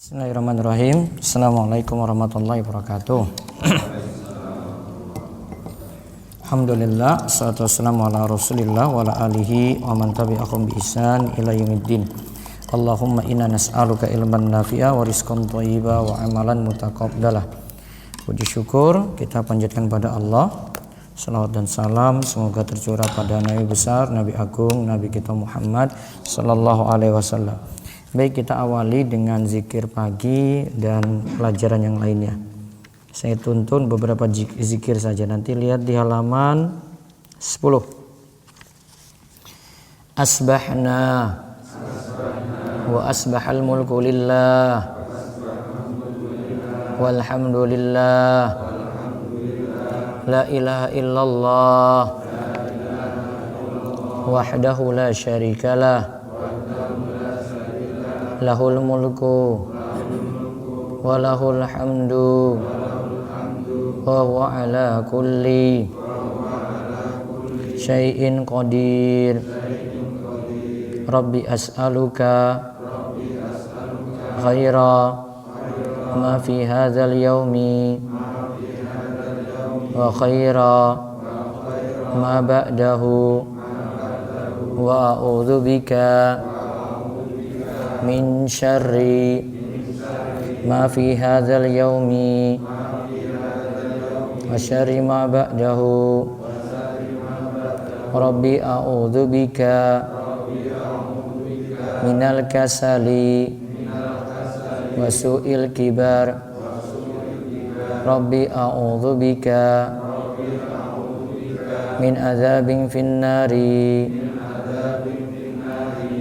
Bismillahirrahmanirrahim. Assalamualaikum warahmatullahi wabarakatuh. Alhamdulillah, salatu wassalamu ala rasulillah wa ala alihi wa man tabi'ahum bi ihsan ila yaumiddin. Allahumma inna nas'aluka ilman nafi'a wa rizqan thayyiba wa amalan mutaqabbalah. Puji syukur kita panjatkan pada Allah. Salawat dan salam semoga tercurah pada Nabi besar, Nabi agung, Nabi kita Muhammad sallallahu alaihi wasallam. Baik, kita awali dengan zikir pagi dan pelajaran yang lainnya. Saya tuntun beberapa zikir saja. Nanti lihat di halaman 10. Asbahna wa asbahal mulku lillah walhamdulillah la ilaha illallah wahdahu la syarikalah lahul mulku wa lahul hamdu wa huwa ala kulli syai'in qadir. Rabbi as'aluka khaira ma fi hadzal yaumi wa khaira ma ba'dahu wa a'udzu bika min syarri ma fi hadzal yaumi wa syarri ma ba'dahu. Rabbi a'udzu bika minal kasali wa su'il kibar. Rabbi a'udzu bika min adzabin finnari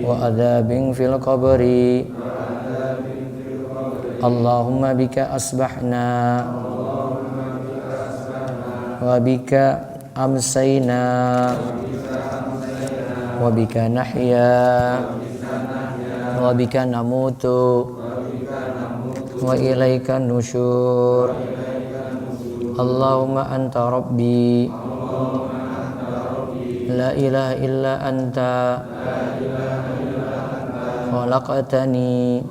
wa adzabin fil qabri. Allahumma bika asbahna wa bika amsayna wa bika nahya wa bika namutu wa ilaika nusyur. Allahumma anta rabbi la ilaha illa anta khalaqtani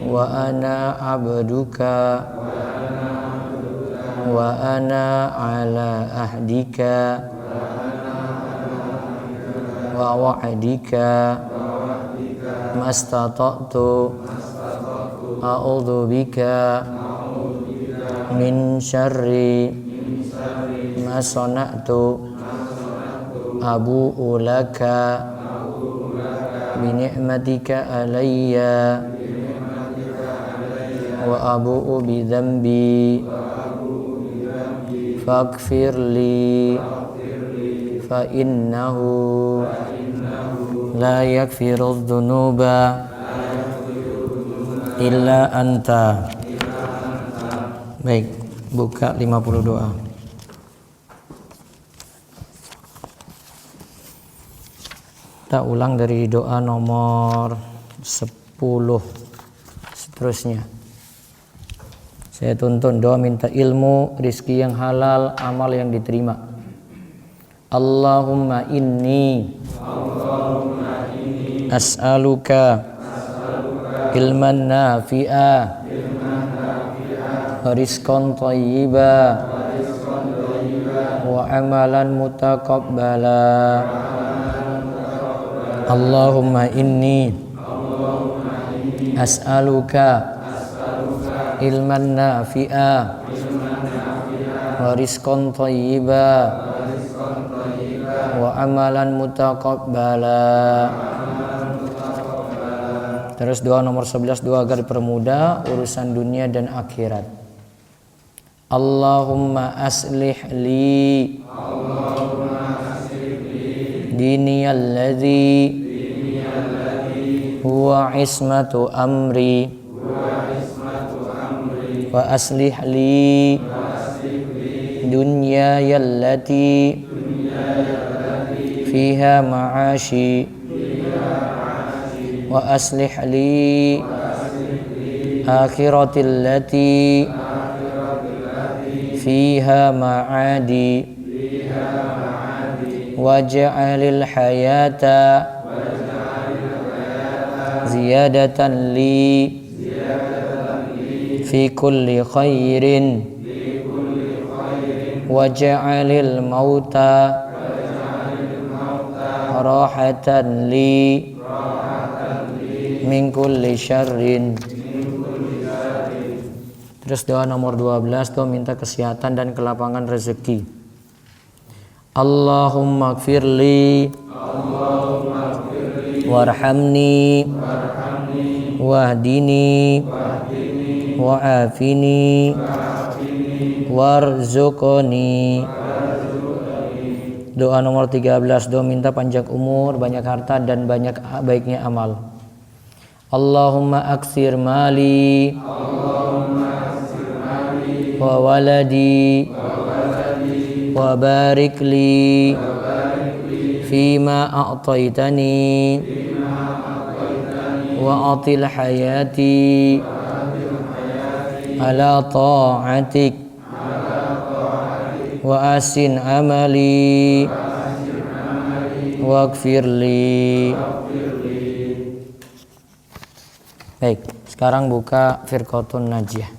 wa ana abduka wa ana ala ahdika wa wa'dika mastata'tu a'udzu bika min syarri ma sana'tu abu'u laka bi ni'matika alayya wa abu'u bi dhanbi faghfirli fa innahu la yaghfiru dzunuba illa anta. Baik, buka 50 doa. Kita ulang dari doa nomor 10 seterusnya. Saya tuntun doa minta ilmu, rizki yang halal, amal yang diterima. Allahumma inni as'aluka ilman nafi'a rizqan thayyiba wa amalan mutaqabbala. Allahumma inni as'aluka ilman nafi'a wa rizqan thayyiba wa amalan mutaqabbala. Terus doa nomor 11, doa agar dipermudah urusan dunia dan akhirat. Allahumma aslih li dini alladhi huwa ismatu amri wa aslih li dunyaya allati fiha ma'ashi wa aslih li akhirati allati fiha ma'adi waj'alil hayata ziyadatan li fi kulli khairin waj'alil mauta rahatan li min kulli syarrin. Terus doa nomor 12, doa minta kesehatan dan kelapangan rezeki. Allahumma gfirli warhamni wahdini wa'afini warzuqni. Doa nomor 13, doa minta panjang umur, banyak harta dan banyak baiknya amal. Allahumma aksir mali wa waladi wa barik li fima a'taitani wa atil hayati ala ta'atik wa asin amali waghfirli. Baik, sekarang buka Firqatun Najiyah.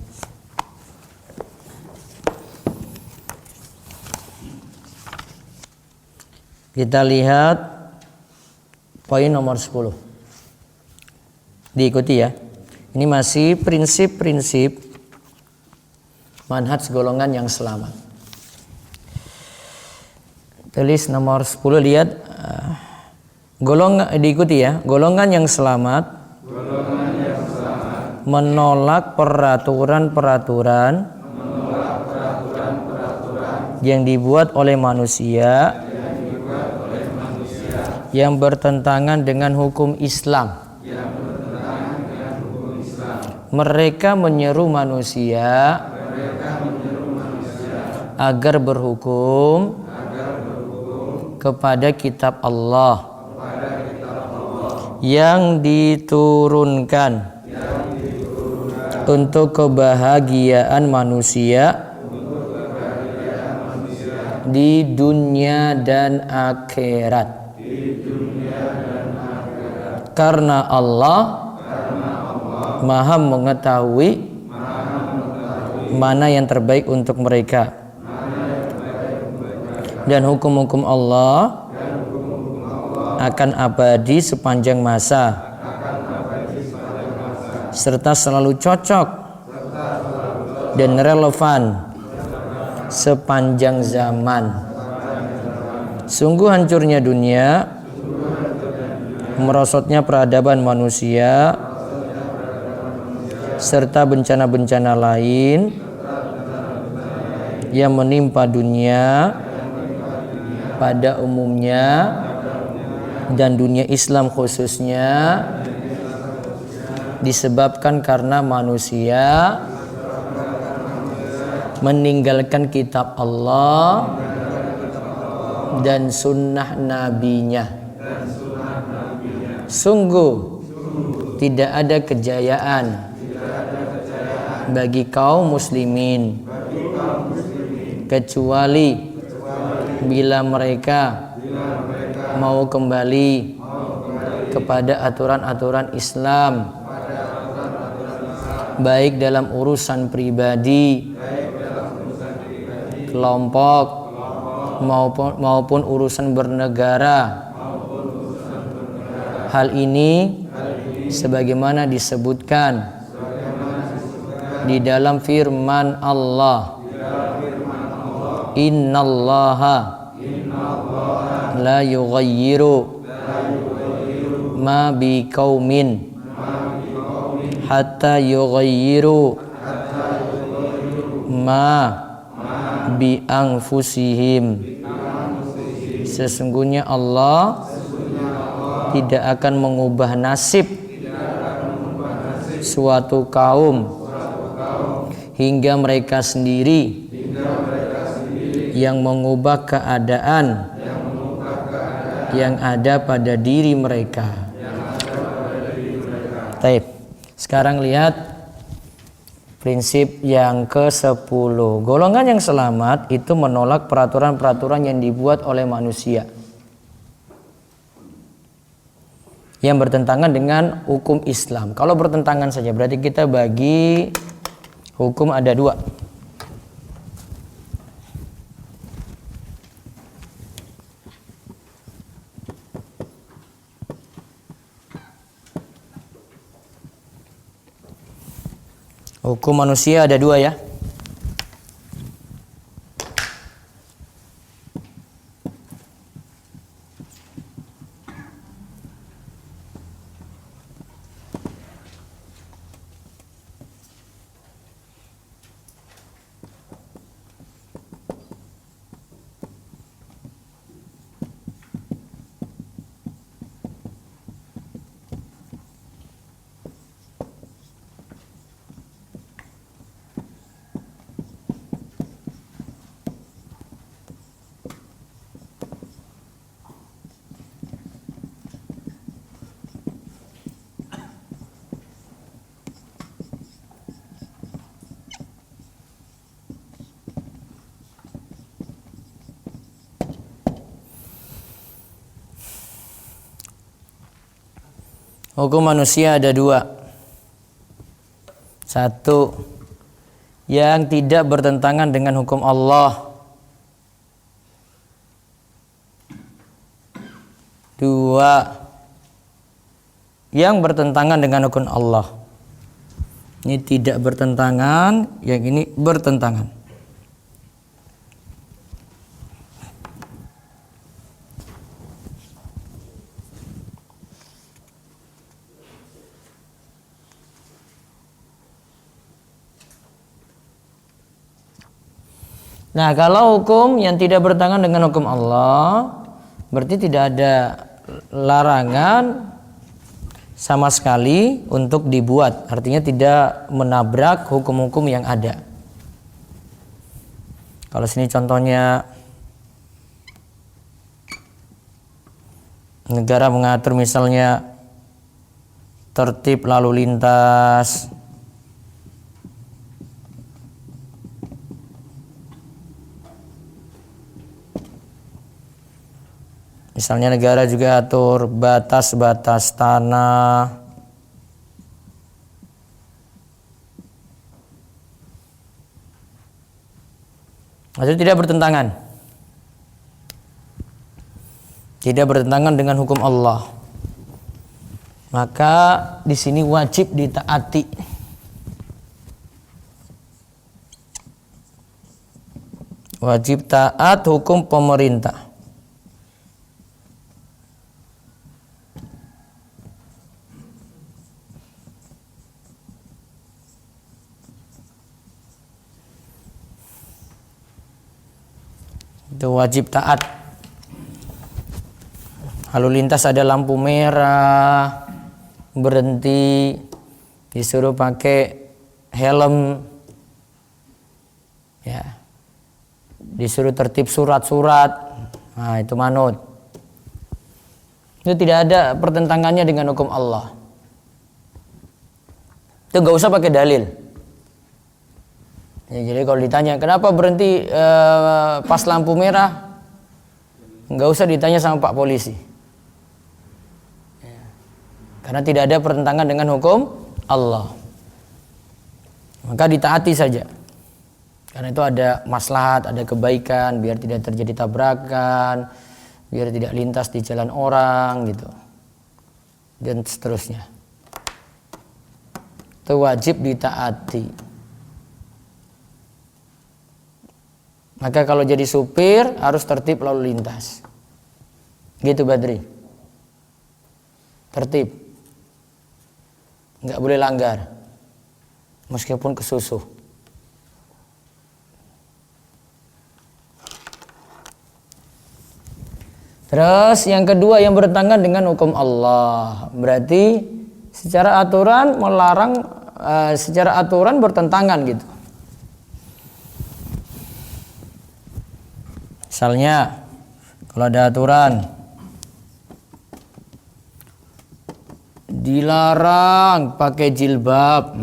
Kita lihat poin nomor 10. Diikuti ya. Ini masih prinsip-prinsip manhaj golongan yang selamat. Tulis nomor 10, lihat golongan, diikuti ya. Golongan yang selamat menolak peraturan-peraturan yang dibuat oleh manusia yang bertentangan dengan hukum Islam. Mereka menyeru manusia agar berhukum kepada kitab Allah yang diturunkan untuk kebahagiaan manusia di dunia dan akhirat. Karena Allah Maha mengetahui mana yang terbaik untuk mereka, dan hukum-hukum Allah akan abadi sepanjang masa serta selalu cocok dan relevan sepanjang zaman. Sungguh hancurnya dunia, merosotnya peradaban manusia, serta bencana-bencana lain yang menimpa dunia pada umumnya dan dunia Islam khususnya, disebabkan karena manusia meninggalkan kitab Allah dan sunnah nabinya. Sungguh tidak ada kejayaan bagi kaum muslimin kecuali bila mereka mau kembali kepada aturan-aturan Islam, baik dalam urusan pribadi, kelompok, maupun urusan bernegara. Hal ini sebagaimana disebutkan di dalam firman Allah, innallaha la yughayyiru ma biqaumin hatta yughayyiru ma bi anfusihim. Sesungguhnya Allah tidak akan mengubah nasib suatu kaum hingga mereka sendiri yang mengubah keadaan yang ada pada diri mereka. Baik. Sekarang lihat prinsip yang ke-10. Golongan yang selamat itu menolak peraturan-peraturan yang dibuat oleh manusia yang bertentangan dengan hukum Islam. Kalau bertentangan saja berarti kita bagi Hukum ada dua. Hukum manusia ada dua ya. Hukum manusia ada dua. Satu, yang tidak bertentangan dengan hukum Allah. Dua, yang bertentangan dengan hukum Allah. Ini tidak bertentangan, yang ini bertentangan. Nah, kalau hukum yang tidak bertentangan dengan hukum Allah, berarti tidak ada larangan sama sekali untuk dibuat. Artinya tidak menabrak hukum-hukum yang ada. Kalau sini contohnya negara mengatur misalnya tertib lalu lintas, misalnya negara juga atur batas-batas tanah, itu tidak bertentangan. Tidak bertentangan dengan hukum Allah. Maka di sini wajib ditaati. Wajib taat hukum pemerintah. Itu wajib taat. Lalu lintas ada lampu merah, berhenti, disuruh pakai helm, ya, disuruh tertib surat-surat, nah itu manut. Itu tidak ada pertentangannya dengan hukum Allah. Itu gak usah pakai dalil. Ya, jadi kalau ditanya kenapa berhenti pas lampu merah, nggak usah ditanya sama Pak Polisi, ya. Karena tidak ada pertentangan dengan hukum Allah, maka ditaati saja. Karena itu ada maslahat, ada kebaikan, biar tidak terjadi tabrakan, biar tidak lintas di jalan orang gitu, dan seterusnya. Itu wajib ditaati. Maka kalau jadi supir harus tertib lalu lintas. Gitu Badri. Tertib. Enggak boleh langgar. Meskipun kesusu. Terus yang kedua yang bertentangan dengan hukum Allah. Berarti secara aturan melarang, secara aturan bertentangan gitu. Misalnya kalau ada aturan dilarang pakai jilbab,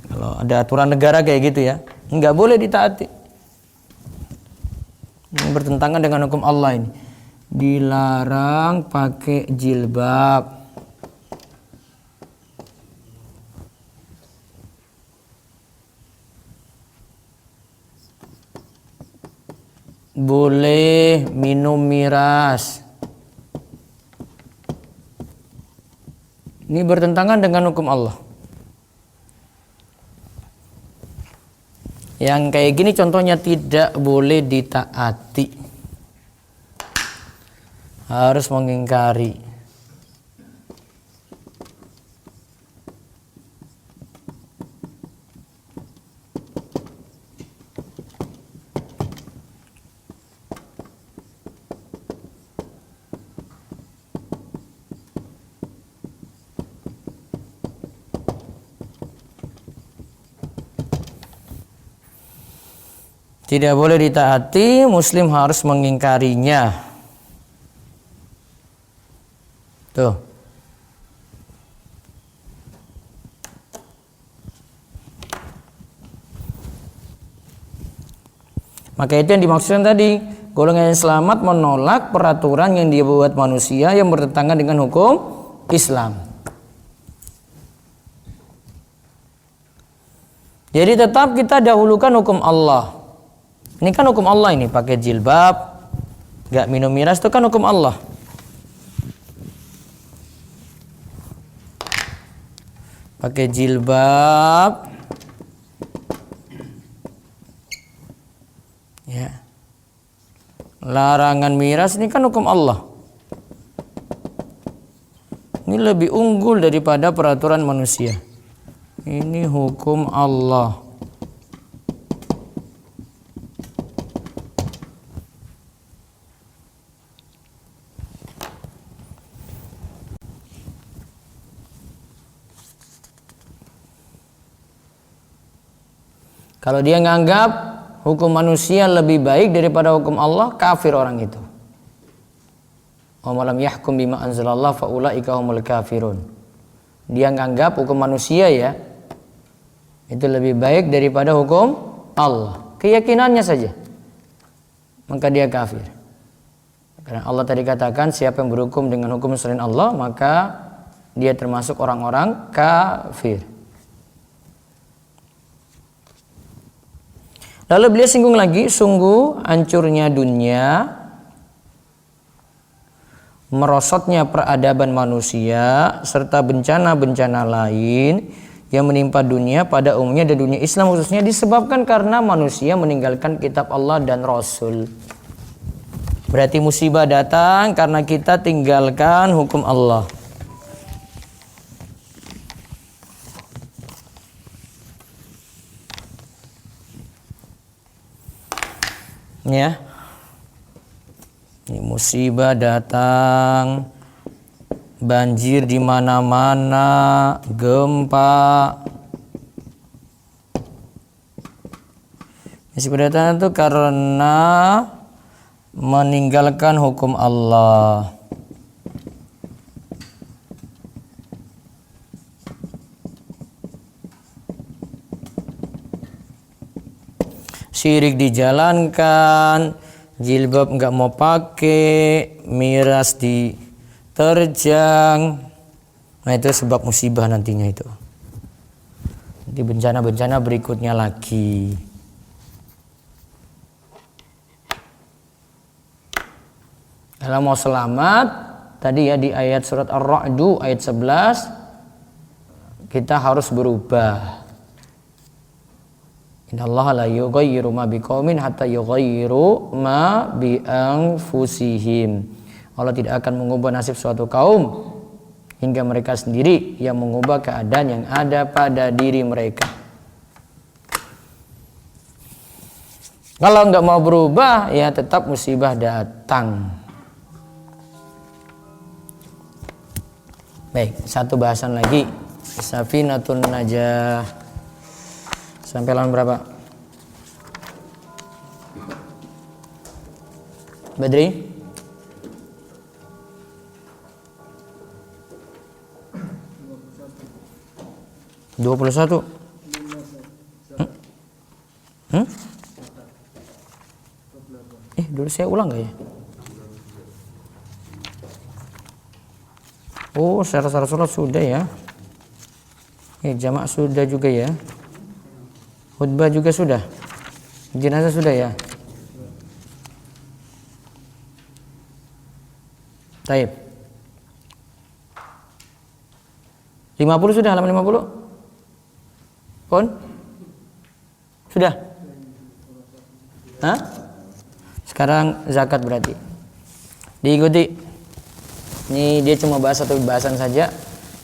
kalau ada aturan negara kayak gitu ya, nggak boleh ditaati. Ini bertentangan dengan hukum Allah ini. Dilarang pakai jilbab. boleh minum miras. Ini bertentangan dengan hukum Allah. Yang kayak gini contohnya tidak boleh ditaati, harus mengingkari. Tidak boleh ditaati, muslim harus mengingkarinya. Tuh. Maka itu yang dimaksudkan tadi, golongan yang selamat menolak peraturan yang dibuat manusia yang bertentangan dengan hukum Islam. Jadi tetap kita dahulukan hukum Allah. Ini kan hukum Allah ini, pakai jilbab, gak minum miras itu kan hukum Allah. Pakai jilbab, ya. Larangan miras ini kan hukum Allah. Ini lebih unggul daripada peraturan manusia. Ini hukum Allah. Kalau dia nganggap hukum manusia lebih baik daripada hukum Allah, kafir orang itu. Wa malam yahkum bima anzalallah fa ulaika humul kafirun. Dia nganggap hukum manusia ya itu lebih baik daripada hukum Allah. Keyakinannya saja. Maka dia kafir. Karena Allah tadi katakan siapa yang berhukum dengan hukum selain Allah, maka dia termasuk orang-orang kafir. Lalu beliau singgung lagi, sungguh hancurnya dunia, merosotnya peradaban manusia, serta bencana-bencana lain yang menimpa dunia pada umumnya dan dunia Islam khususnya disebabkan karena manusia meninggalkan kitab Allah dan Rasul. Berarti musibah datang karena kita tinggalkan hukum Allah. Ya, ini musibah datang, banjir di mana-mana, gempa. Musibah datang itu karena meninggalkan hukum Allah. Syirik dijalankan, jilbab nggak mau pakai, miras diterjang. Nah itu sebab musibah nantinya itu. Nanti bencana-bencana berikutnya lagi. Kalau mau selamat, tadi ya di ayat surat Ar-Ra'du ayat 11 kita harus berubah. Innallaha la yughayyiru ma biqaumin hatta yughayyiru ma bi anfusihim. Allah tidak akan mengubah nasib suatu kaum hingga mereka sendiri yang mengubah keadaan yang ada pada diri mereka. Kalau nggak mau berubah, ya tetap musibah datang. Baik, satu bahasan lagi. Safinatun Najah. Sampai halaman berapa? Badri? Dua puluh satu. Dulu saya ulang gak ya? Oh, secara sholat sudah ya. Jamaah sudah juga ya. Khutbah juga sudah. Jenazah sudah ya. Taib. 50 sudah, halaman 50? Pun? Sudah? Hah? Sekarang zakat berarti. Diikuti. Ini dia cuma bahas satu bahasan saja.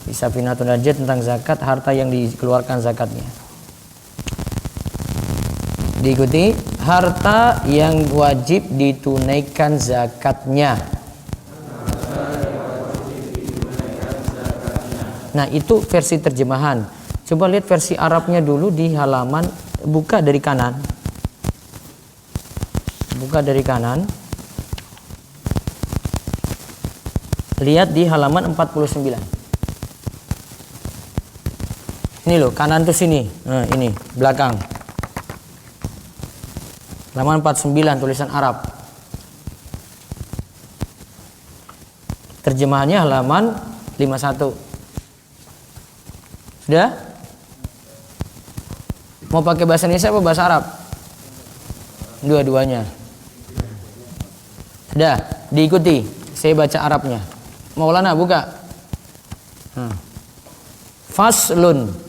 Bisa Safinatun Najah tentang zakat, harta yang dikeluarkan zakatnya. Diikuti, harta yang wajib ditunaikan zakatnya. Nah, itu versi terjemahan. Coba lihat versi Arabnya dulu di halaman, buka dari kanan. Buka dari kanan. Lihat di halaman 49. Ini loh, kanan tuh sini. Nah, ini belakang. Halaman 49 tulisan Arab. Terjemahannya halaman 51. Sudah? Mau pakai bahasa Indonesia apa bahasa Arab? Dua-duanya. Sudah, diikuti. Saya baca Arabnya. Maulana buka. Faslun.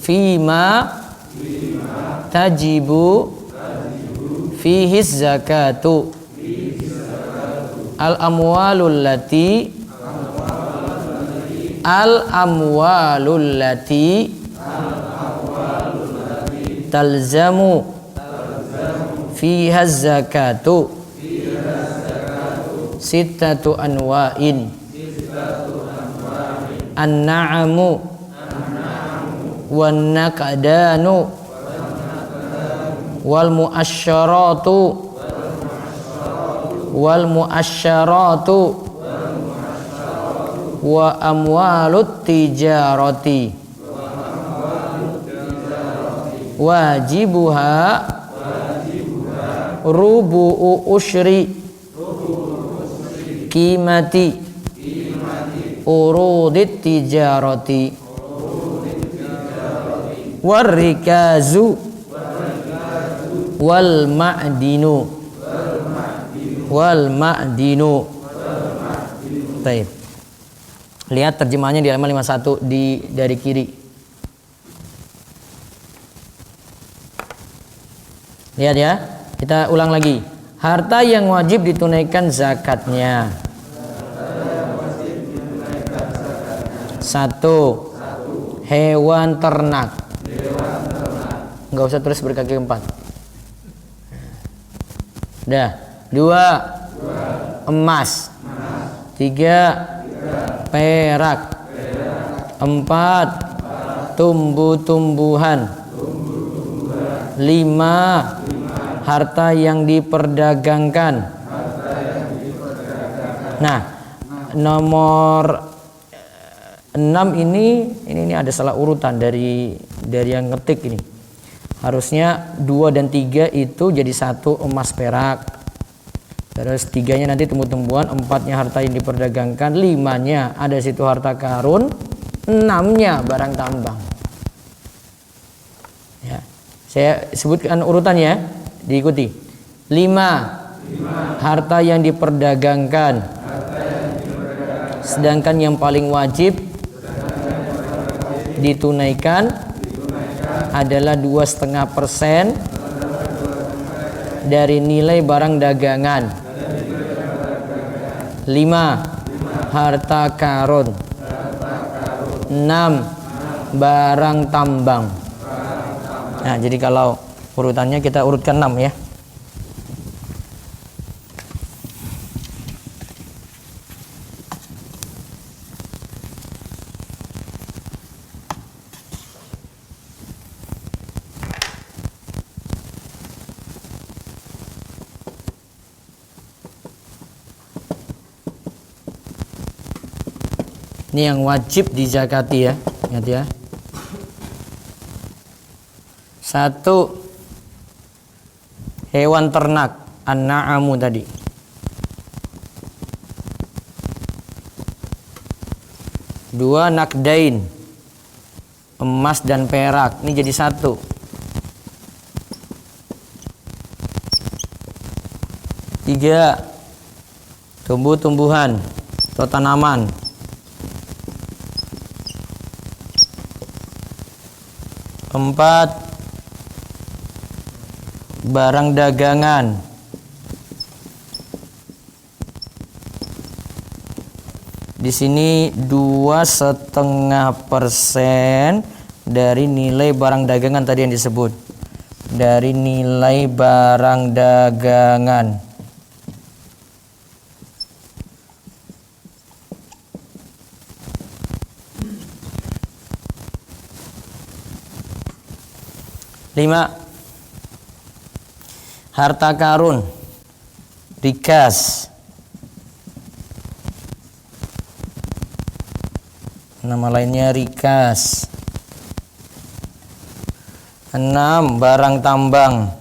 Fima tajibu fihi zakatu al-amwalul lati talzamu fiha zakatu sittatu anwa'in an-na'amu wan-naqdanu wal mu'asyaratu wa amwalut tijarati wajibuha rubu'u usyri qimati urudit tijarati warrikazu wal ma'dinu. Baik. Lihat terjemahannya di halaman 51 dari kiri. Lihat ya. Kita ulang lagi. Harta yang wajib ditunaikan zakatnya. 1. Hewan ternak. Enggak usah tulis berkaki 4. Udah. 2. Emas. 3. Perak. 4. Tumbuh-tumbuhan. 5. Harta yang diperdagangkan. Nah, nomor 6 ini ada salah urutan dari yang ngetik ini. Harusnya 2 dan 3 itu jadi 1 emas perak. Terus 3-nya nanti tumbuh-tumbuhan, 4-nya harta yang diperdagangkan, 5-nya ada situ harta karun, 6-nya barang tambang. Ya. Saya sebutkan urutannya, diikuti. 5. Harta yang diperdagangkan. Sedangkan yang paling wajib ditunaikan adalah 2,5% dari nilai barang dagangan. 5. Harta karun. 6. Barang tambang. Nah, jadi kalau urutannya kita urutkan 6 ya. Ini yang wajib dizakati ya, ingat ya. 1. Hewan ternak, an-na'amu tadi. 2. Nakdain, emas dan perak. Ini jadi 1. 3. tumbuh-tumbuhan atau tanaman. 4, barang dagangan. Di sini 2,5% dari nilai barang dagangan tadi yang disebut. Dari nilai barang dagangan. Lima, harta karun, rikas. Nama lainnya rikas. 6, barang tambang.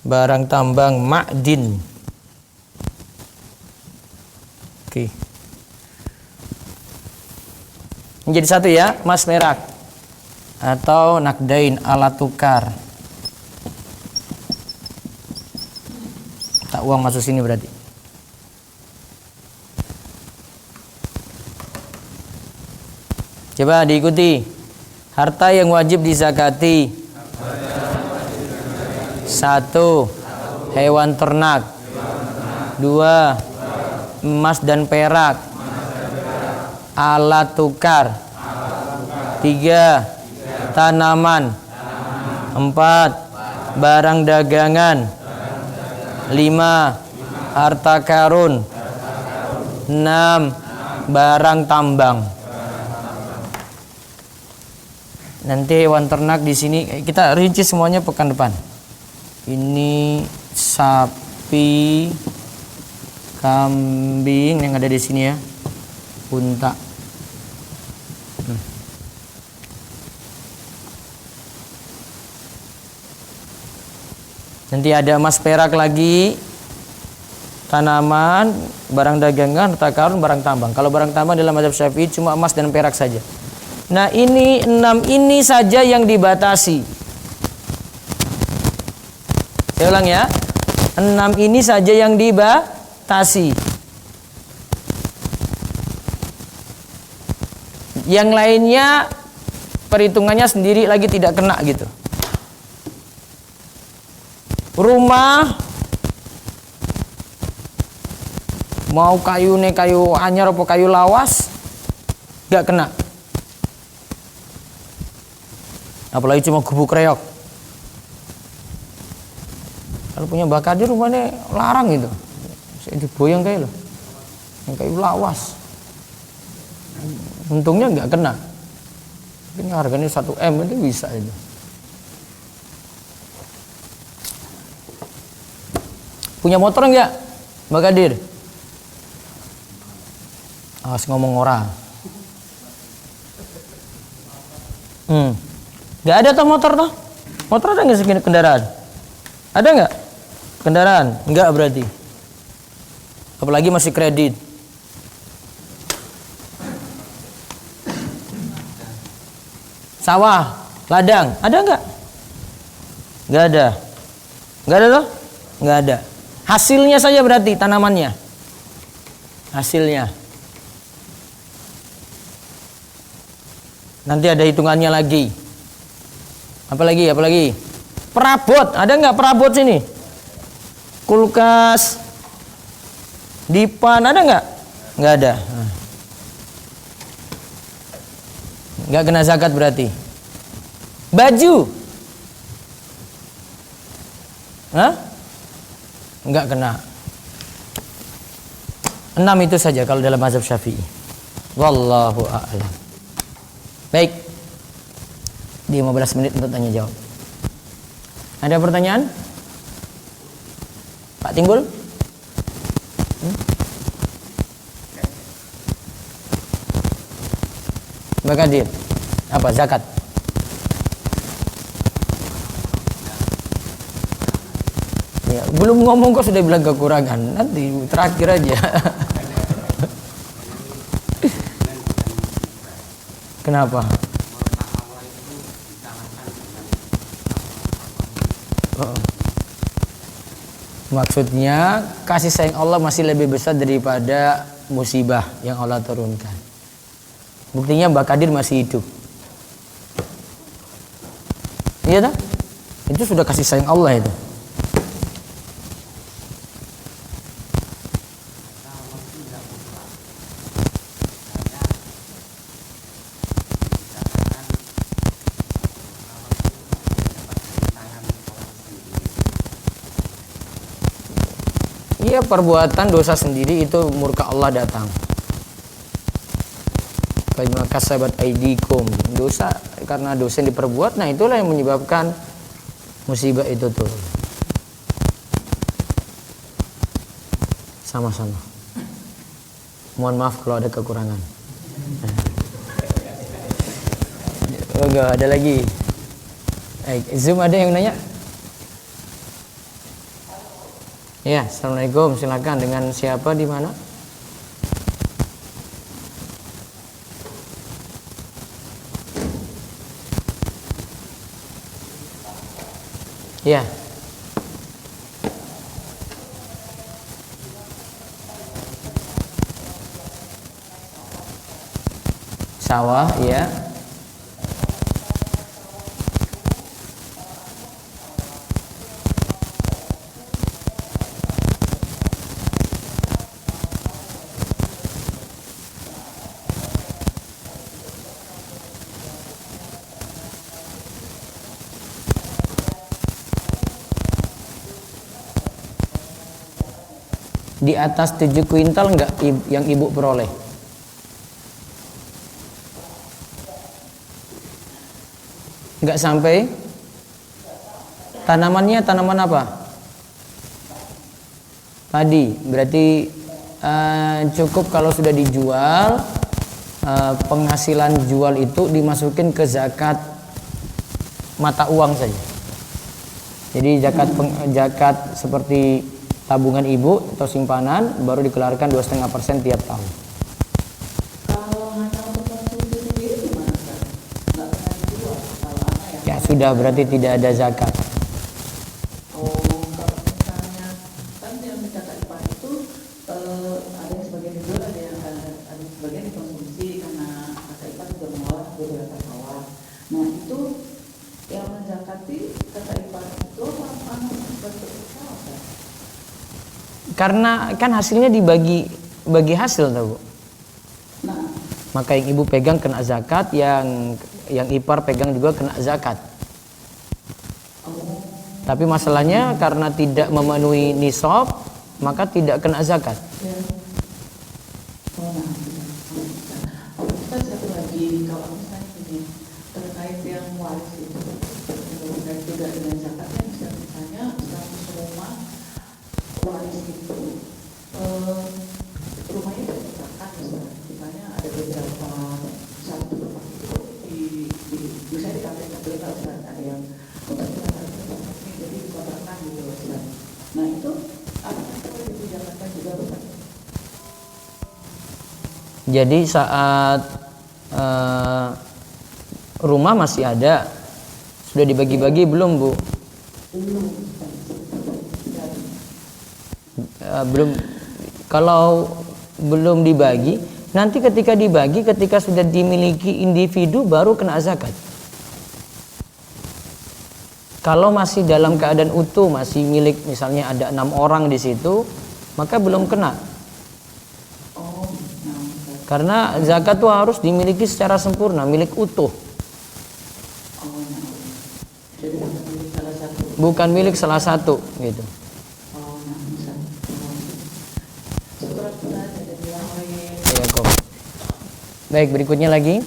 Barang tambang, ma'din. Oke. Menjadi satu ya, emas perak atau nakdain, alat tukar. Tak uang masuk sini berarti. Coba diikuti. Harta yang wajib dizakati. 1, hewan ternak. 2, emas dan perak. Alat tukar. 3, tanaman. 4, barang dagangan. 5, harta karun. 6, barang tambang. Nanti hewan ternak di sini kita rinci semuanya pekan depan. Ini sapi, kambing yang ada di sini ya, unta. Nanti ada emas perak lagi, tanaman, barang dagangan, harta karun, barang tambang. Kalau barang tambang dalam mazhab Syafi'i cuma emas dan perak saja. Nah ini 6 ini saja yang dibatasi. Saya ulang ya, 6 ini saja yang dibatasi. Yang lainnya perhitungannya sendiri lagi tidak kena gitu. Rumah mau kayu anyar apa kayu lawas gak kena. Apalagi cuma gubuk reok. Kalau punya Mbak Kadir rumahnya larang gitu. Saya diboyong kayak loh. Yang kayu lawas. Untungnya nggak kena. Ini harganya 1 M itu bisa itu. Punya motor nggak Mbak Kadir? Awas ngomong orang. Nggak ada toh motor toh? Motor ada nggak segini kendaraan? Ada nggak kendaraan? Nggak berarti. Apalagi masih kredit. Sawah, ladang, ada nggak? Nggak ada. Nggak ada toh? Nggak ada. Hasilnya saja berarti tanamannya. Hasilnya. Nanti ada hitungannya lagi. Apalagi? Perabot, ada nggak perabot sini? Kulkas, dipan, ada nggak? Nggak ada. Nggak kena zakat berarti. Baju, nggak kena. 6 itu saja kalau dalam mazhab Syafi'i. Wallahu a'lam. Baik. Di 15 menit untuk tanya jawab. Ada pertanyaan? Pak Timbul? Mbak Kadir, apa zakat? Ya, belum ngomong kok sudah bilang kekurangan. Nanti terakhir aja. Kenapa? Maksudnya kasih sayang Allah masih lebih besar daripada musibah yang Allah turunkan. Buktinya Mbak Kadir masih hidup. Iya tak? Itu sudah kasih sayang Allah itu. Iya, perbuatan dosa sendiri itu murka Allah datang. Kayak kasabat aidikum, dosa karena dosa yang diperbuat, nah itulah yang menyebabkan musibah itu turun. Sama-sama. Mohon maaf kalau ada kekurangan. Enggak ada lagi. Zoom ada yang nanya? Ya, assalamualaikum. Silakan, dengan siapa, di mana? Ya. Sawah, ya. Di atas 7 kuintal enggak yang ibu peroleh? Enggak sampai? Tanamannya tanaman apa? Padi. Berarti cukup kalau sudah dijual, penghasilan jual itu dimasukin ke zakat mata uang saja. Jadi zakat seperti tabungan ibu atau simpanan baru dikeluarkan 2,5% tiap tahun. Kalau hanya untuk konsumsi sendiri gimana? Nggak pernah dijual kalau apa ya? Ya sudah, berarti tidak ada zakat. Oh, kalau misalnya kan yang mencatat IPAN itu ada yang sebagian dijual, ada yang sebagian dikonsumsi karena kata IPAN juga mengolah beberapa sawah. Nah itu yang menzakati kata IPAN itu apa bentuk usaha? Karena kan hasilnya bagi hasil, tahu Bu. Nah, Maka yang ibu pegang kena zakat, yang ipar pegang juga kena zakat. Tapi masalahnya karena tidak memenuhi nisab, maka tidak kena zakat. ya. Oh, nah, kan satu lagi kalau misalnya ini terkait yang waris itu terkait juga dengan zakatnya, misalnya 100 rumah waris itu rumahnya berdasarkan misalnya ada beberapa satu rumah itu bisa dikatakan ada yang untuk ini jadi dikontrakkan gitu Ustaz. Nah itu apakah perlu dijalankan juga Ustaz? Jadi saat rumah masih ada, sudah dibagi-bagi belum Bu? Belum. Kalau belum dibagi, nanti ketika dibagi, ketika sudah dimiliki individu baru kena zakat. Kalau masih dalam keadaan utuh, masih milik, misalnya ada 6 orang di situ, maka belum kena. Karena zakat itu harus dimiliki secara sempurna, milik utuh. Bukan milik salah satu, gitu. Ya, kok. Baik, berikutnya lagi.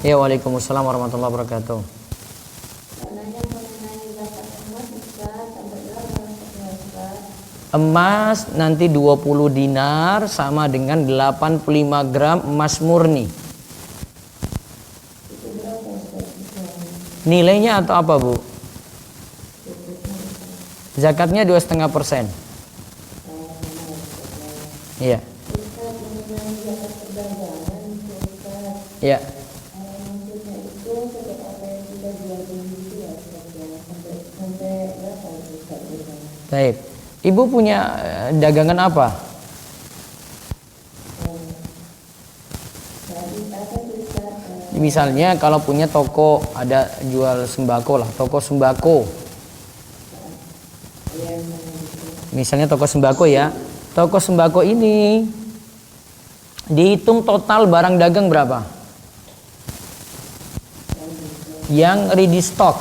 Ya, waalaikumsalam warahmatullahi wabarakatuh. Emas nanti 20 dinar sama dengan 85 gram emas murni. Nilainya atau apa Bu? Zakatnya 2,5%. Iya. Ya. Maksudnya itu setiap apa yang kita jual beli itu ya sampai berapa itu Ustaz? Baik. Ibu punya dagangan apa? Misalnya kalau punya toko ada jual sembako lah, toko sembako. Misalnya toko sembako ya. Toko sembako ini dihitung total barang dagang berapa? Yang ready stock.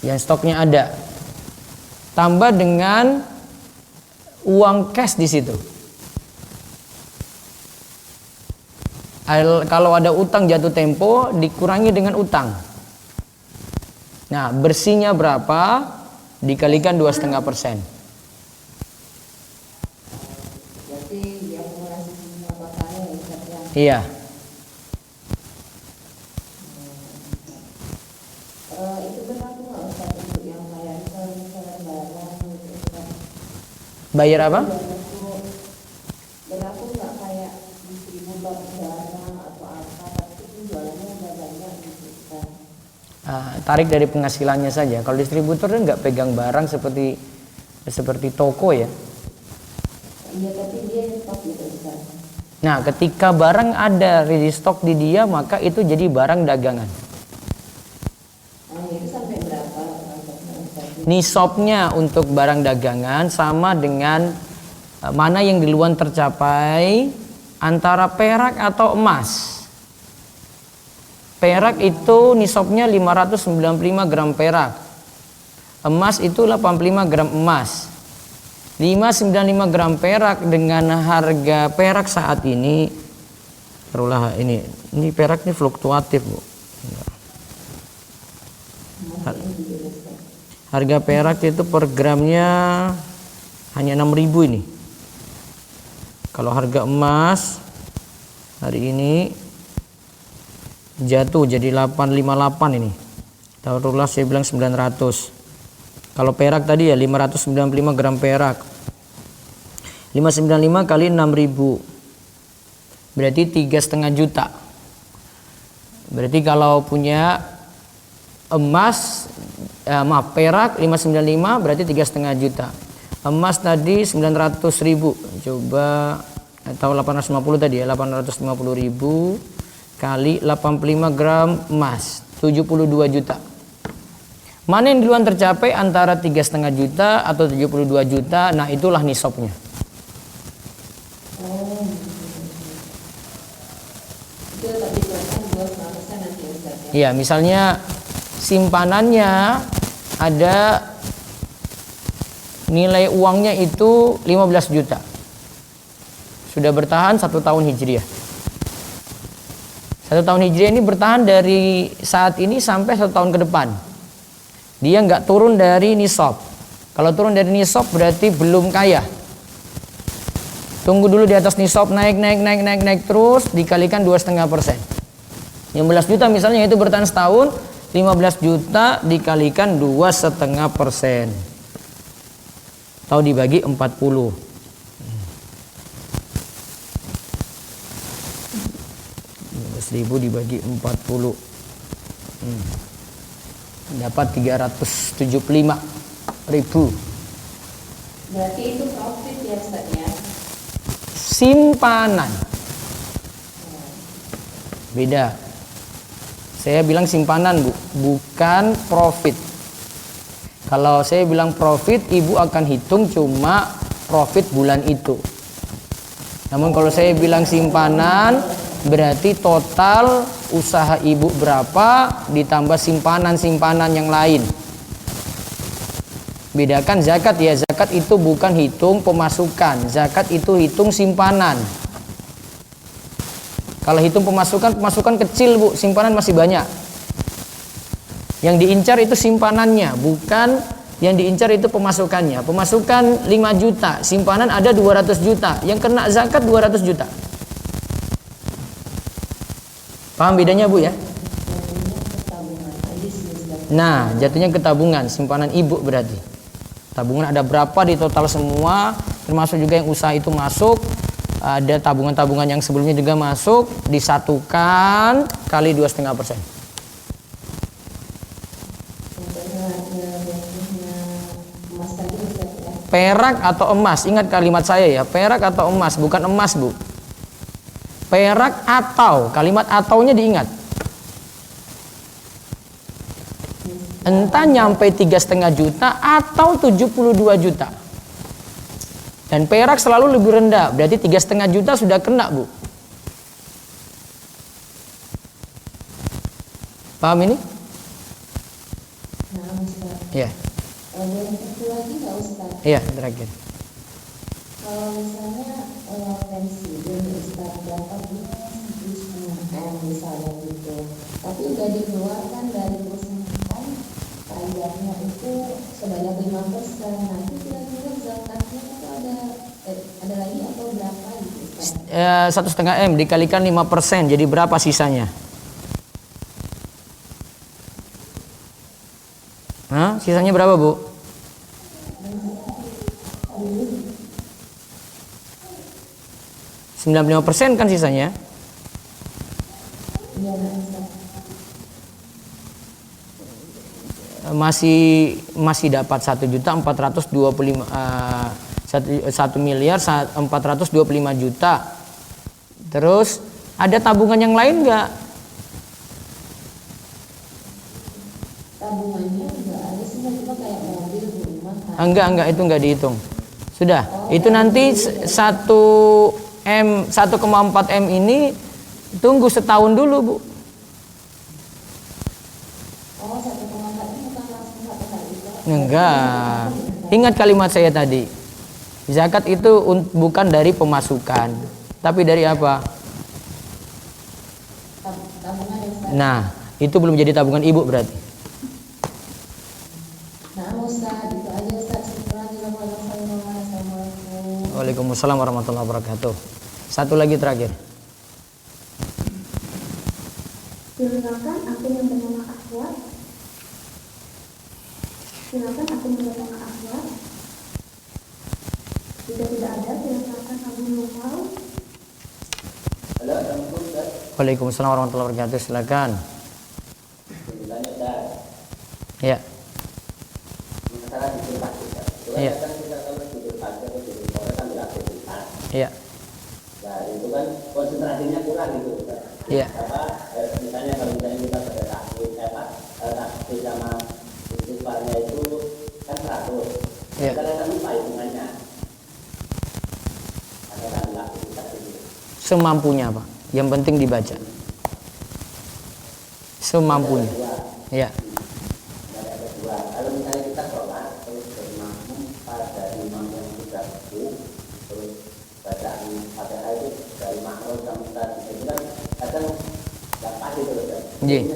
Yang stoknya ada. Tambah dengan uang cash di situ. Kalau ada utang jatuh tempo dikurangi dengan utang. Nah, bersihnya berapa dikalikan 2,5%. Berarti dia akumulasi semua totalnya ya Ustaz ya? Iya. Itu berlaku nggak Ustaz untuk yang kayak misalnya barang gitu Ustaz? Bayar apa? Berlaku nggak kayak distributor barang atau apa tapi itu jualannya udah banyak gitu Ustaz? Tarik dari penghasilannya saja. Kalau distributor kan nggak pegang barang seperti toko ya. Iya, tapi dia stok gitu Ustaz. Nah, ketika barang ada ready stock di dia, maka itu jadi barang dagangan. Itu sampai berapa Ustaz? Nisabnya untuk barang dagangan sama dengan mana yang duluan tercapai antara perak atau emas. Perak itu nisabnya 595 gram perak. Emas itu 85 gram emas. 595 gram perak dengan harga perak saat ini, taruhlah ini perak ini fluktuatif, Bu. Harga perak itu per gramnya hanya 6.000 ini. Kalau harga emas hari ini jatuh jadi 858 ini. Taruhlah saya bilang 900. Kalau perak tadi ya 595 gram perak. 595 kali 6.000. Berarti 3,5 juta. Berarti kalau punya emas perak 595 berarti 3,5 juta. Emas tadi 900.000. Coba atau 850 tadi ya, 850.000 kali 85 gram emas, 72 juta. Mana yang duluan tercapai antara 3,5 juta atau 72 juta, nah itulah nisabnya. Itu tadi kan 2,5% nanti Ustaz ya? Iya, misalnya simpanannya ada nilai uangnya itu 15 juta. Sudah bertahan 1 tahun Hijriah. 1 tahun Hijriah ini bertahan dari saat ini sampai 1 tahun ke depan. Dia nggak turun dari nisab. Kalau turun dari nisab berarti belum kaya. Tunggu dulu di atas nisab, naik terus, dikalikan 2,5%. 15 juta misalnya itu bertahan setahun, 15 juta dikalikan 2,5%. Atau dibagi 40. 15.000 dibagi 40. Dapat 375.000. Berarti itu profit ya Ustaz ya? Simpanan. Beda. Saya bilang simpanan, Bu, bukan profit. Kalau saya bilang profit, Ibu akan hitung cuma profit bulan itu. Namun kalau saya bilang simpanan, berarti total usaha Ibu berapa ditambah simpanan-simpanan yang lain. Bedakan zakat ya, zakat itu bukan hitung pemasukan, zakat itu hitung simpanan. Kalau hitung pemasukan kecil, Bu, simpanan masih banyak. Yang diincar itu simpanannya, bukan yang diincar itu pemasukannya. Pemasukan 5 juta, simpanan ada 200 juta, yang kena zakat 200 juta. Paham bedanya, Bu ya? Nah, jatuhnya ke tabungan, simpanan Ibu berarti. Tabungan ada berapa di total semua, termasuk juga yang usaha itu masuk, ada tabungan-tabungan yang sebelumnya juga masuk, disatukan kali 2,5%. Perak atau emas, ingat kalimat saya ya, perak atau emas, bukan emas Bu. Perak atau, kalimat ataunya diingat. Entah nyampe 3,5 juta atau 72 juta. Dan perak selalu lebih rendah, berarti 3,5 juta sudah kena Bu. Paham ini? Iya. Iya, terakhir. Kalau misalnya pensiun Ustaz berapa bulan 1,5 M misalnya gitu, tapi udah dikeluarkan dari perusahaan pajaknya itu sebanyak 5%, nanti kira-kira zakatnya itu ada lagi atau berapa gitu Ustaz? 1,5 M dikalikan 5%, jadi berapa sisanya? Hah? Sisanya berapa Bu? 95% kan sisanya? Masih dapat 1.425 1.425 juta. Terus ada tabungan yang lain nggak? Tabungannya enggak ada sih, cuma kayak mobil, rumah kan. Enggak, itu enggak dihitung. Sudah, itu nanti 1,4 M ini tunggu setahun dulu Bu. Oh, 1,4 ini bukan langsung 1 kali itu. Enggak. Ingat kalimat saya tadi. Zakat itu bukan dari pemasukan, tapi dari apa? Tabungan ya Ustaz. Nah, itu belum jadi tabungan ibu berarti. Nah Ustaz, itu aja Ustaz. Assalamualaikum. Waalaikumsalam warahmatullahi wabarakatuh. Satu lagi terakhir. Silakan akun yang bernama Akhwat. Silakan akun yang bernama Akhwat. Jika tidak ada, silakan Abu Nufal. Halo, Assalamualaikum Ustaz. Waalaikumsalam warahmatullahi wabarakatuh. Silakan. Tanya Ustaz, Ya. masalah di tempat Ustaz. Itu Iya. kan kita kalau tidur pagi atau tidur sore kan beraktivitas. Iya. Nah, itu kan konsentrasinya kurang gitu Ustaz. Iya. Misalnya kalau kita pada takbir sama istighfarnya itu kan 100. Iya. Kadang-kadang lupa hitungannya. Kadang-kadang beraktivitas itu. Semampunya Pak. Yang penting dibaca. Semampunya. Iya. Ada dua. Kalau misalnya kita sholat terus berimam pada imam yang sudah buku, terus bacaan Fatihah itu dari makro sampai tadi itu kan kadang nggak pas itu Ustaz. Iya.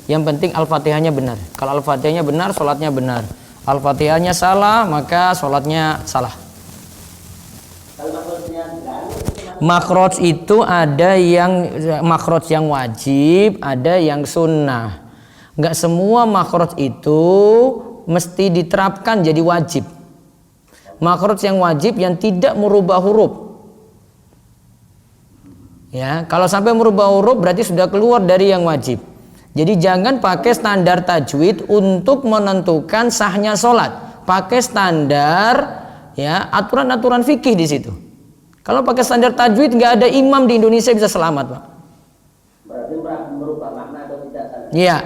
Yang penting Al-Fatihahnya benar. Kalau Al-Fatihahnya benar, sholatnya benar. Al-Fatihahnya salah, maka sholatnya salah. Kalau makrojnya enggak, Makhraj itu ada yang makhraj yang wajib, ada yang sunnah. Enggak semua makhraj itu mesti diterapkan jadi wajib. Makhraj yang wajib yang tidak merubah huruf. Ya, kalau sampai merubah huruf berarti sudah keluar dari yang wajib. Jadi jangan pakai standar tajwid untuk menentukan sahnya sholat. Pakai standar ya aturan-aturan fikih di situ. Kalau pakai standar tajwid nggak ada imam di Indonesia bisa selamat Pak. berarti merubah makna atau tidak sana. Iya.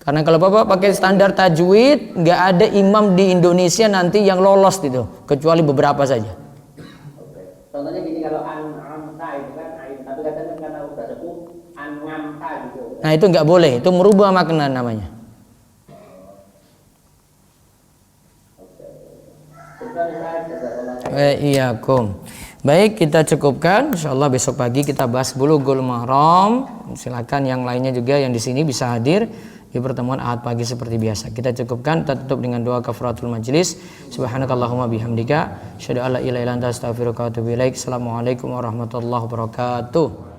Karena kalau Bapak pakai standar tajwid nggak ada imam di Indonesia nanti yang lolos gitu, kecuali beberapa saja. Oke. Contohnya gini, kalau an-amta itu kan ain, tapi kadang karena udah sepuh an-ngamta gitu. Nah itu nggak boleh, itu merubah makna namanya. Iya kum. Baik, kita cukupkan. Insyaallah besok pagi kita bahas Bulughul Maram. Silakan yang lainnya juga yang di sini bisa hadir di pertemuan Ahad pagi seperti biasa. Kita cukupkan, kita tutup dengan doa kafaratul majlis. Subhanakallahumma bihamdika, asyhadu an la ilaha illa anta astaghfiruka wa atubu ilaik. Assalamualaikum warahmatullahi wabarakatuh.